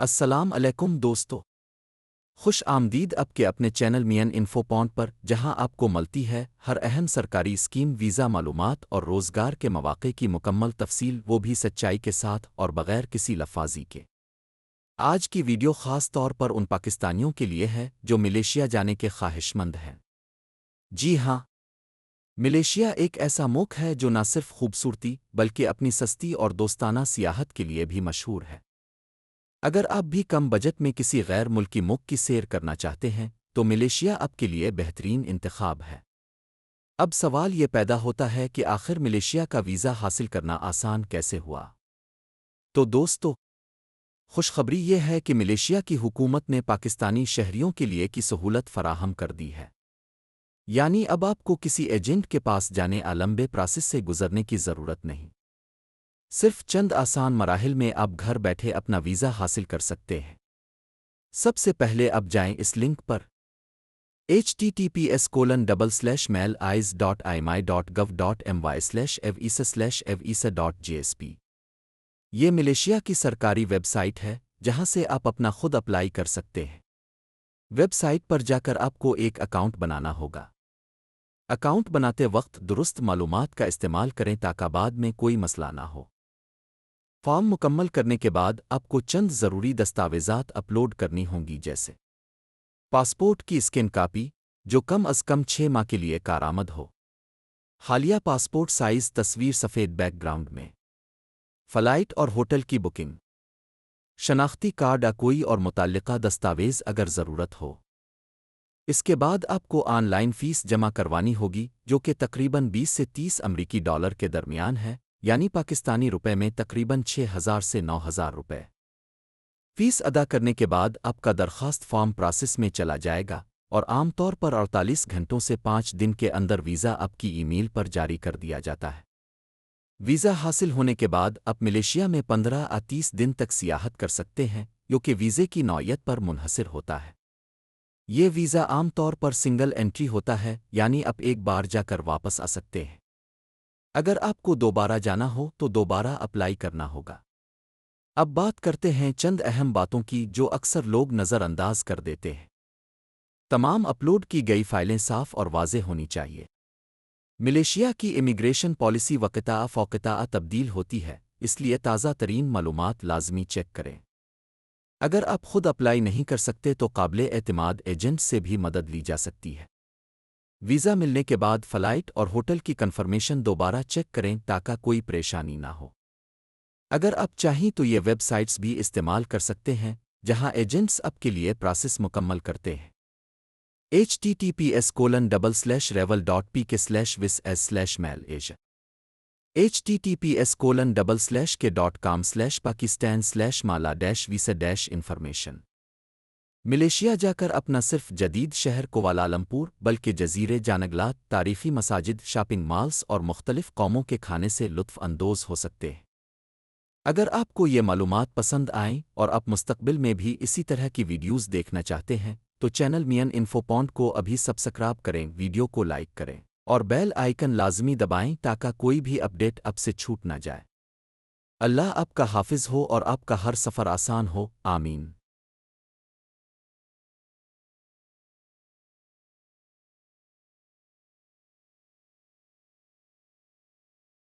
السلام علیکم دوستو، خوش آمدید آپ کے اپنے چینل مین انفو پوائنٹ پر، جہاں آپ کو ملتی ہے ہر اہم سرکاری اسکیم، ویزا معلومات اور روزگار کے مواقع کی مکمل تفصیل، وہ بھی سچائی کے ساتھ اور بغیر کسی لفاظی کے۔ آج کی ویڈیو خاص طور پر ان پاکستانیوں کے لیے ہے جو ملیشیا جانے کے خواہش مند ہیں۔ جی ہاں، ملیشیا ایک ایسا ملک ہے جو نہ صرف خوبصورتی بلکہ اپنی سستی اور دوستانہ سیاحت کے لیے بھی مشہور ہے۔ اگر آپ بھی کم بجٹ میں کسی غیر ملکی ملک کی سیر کرنا چاہتے ہیں تو ملیشیا آپ کے لیے بہترین انتخاب ہے۔ اب سوال یہ پیدا ہوتا ہے کہ آخر ملیشیا کا ویزا حاصل کرنا آسان کیسے ہوا؟ تو دوستو، خوشخبری یہ ہے کہ ملیشیا کی حکومت نے پاکستانی شہریوں کے لیے کی سہولت فراہم کر دی ہے۔ یعنی اب آپ کو کسی ایجنٹ کے پاس جانے یا لمبے پروسیس سے گزرنے کی ضرورت نہیں۔ صرف چند آسان مراحل میں آپ گھر بیٹھے اپنا ویزا حاصل کر سکتے ہیں۔ سب سے پہلے اب جائیں اس لنک پر https://maileyes.imi.gov.my/evisa/evisa.jsp۔ یہ ملیشیا کی سرکاری ویب سائٹ ہے جہاں سے آپ اپنا خود اپلائی کر سکتے ہیں۔ ویب سائٹ پر جا کر آپ کو ایک اکاؤنٹ بنانا ہوگا۔ اکاؤنٹ بناتے وقت درست معلومات کا استعمال کریں تاکہ بعد میں کوئی مسئلہ نہ ہو۔ فارم مکمل کرنے کے بعد آپ کو چند ضروری دستاویزات اپلوڈ کرنی ہوں گی، جیسے پاسپورٹ کی اسکین کاپی جو کم از کم 6 ماہ کے لیے کارآمد ہو، حالیہ پاسپورٹ سائز تصویر سفید بیک گراؤنڈ میں، فلائٹ اور ہوٹل کی بکنگ، شناختی کارڈ یا کوئی اور متعلقہ دستاویز اگر ضرورت ہو۔ اس کے بعد آپ کو آن لائن فیس جمع کروانی ہوگی جو کہ تقریباً 20 سے 30 امریکی ڈالر کے درمیان ہے، یعنی پاکستانی روپے میں تقریباً 6,000 سے 9,000 روپے۔ فیس ادا کرنے کے بعد آپ کا درخواست فارم پروسیس میں چلا جائے گا اور عام طور پر 48 گھنٹوں سے 5 دن کے اندر ویزا آپ کی ای میل پر جاری کر دیا جاتا ہے۔ ویزا حاصل ہونے کے بعد آپ ملیشیا میں 15 یا 30 دن تک سیاحت کر سکتے ہیں، جو کہ ویزے کی نوعیت پر منحصر ہوتا ہے۔ یہ ویزا عام طور پر سنگل انٹری ہوتا ہے، یعنی آپ ایک بار جا کر واپس آ سکتے ہیں۔ اگر آپ کو دوبارہ جانا ہو تو دوبارہ اپلائی کرنا ہوگا۔ اب بات کرتے ہیں چند اہم باتوں کی جو اکثر لوگ نظر انداز کر دیتے ہیں۔ تمام اپلوڈ کی گئی فائلیں صاف اور واضح ہونی چاہیے۔ ملیشیا کی امیگریشن پالیسی وقتاً فوقتاً تبدیل ہوتی ہے، اس لیے تازہ ترین معلومات لازمی چیک کریں۔ اگر آپ خود اپلائی نہیں کر سکتے تو قابل اعتماد ایجنٹ سے بھی مدد لی جا سکتی ہے۔ ویزا ملنے کے بعد فلائٹ اور ہوٹل کی کنفرمیشن دوبارہ چیک کریں تاکہ کوئی پریشانی نہ ہو۔ اگر آپ چاہیں تو یہ ویب سائٹس بھی استعمال کر سکتے ہیں جہاں ایجنٹس آپ کے لیے پروسیس مکمل کرتے ہیں۔ https://revel.pk/vis/mail https://ke.com/pakistan/mala-visa-information۔ ملیشیا جا کر اپنا صرف جدید شہر کوالالمپور بلکہ جزیرے جانگلات، تاریخی مساجد، شاپنگ مالز اور مختلف قوموں کے کھانے سے لطف اندوز ہو سکتے ہیں۔ اگر آپ کو یہ معلومات پسند آئیں اور آپ مستقبل میں بھی اسی طرح کی ویڈیوز دیکھنا چاہتے ہیں تو چینل مین انفو پوائنٹ کو ابھی سبسکرائب کریں، ویڈیو کو لائک کریں اور بیل آئیکن لازمی دبائیں تاکہ کوئی بھی اپڈیٹ آپ سے چھوٹ نہ جائے۔ اللہ آپ کا حافظ ہو اور آپ کا ہر سفر آسان ہو، آمین۔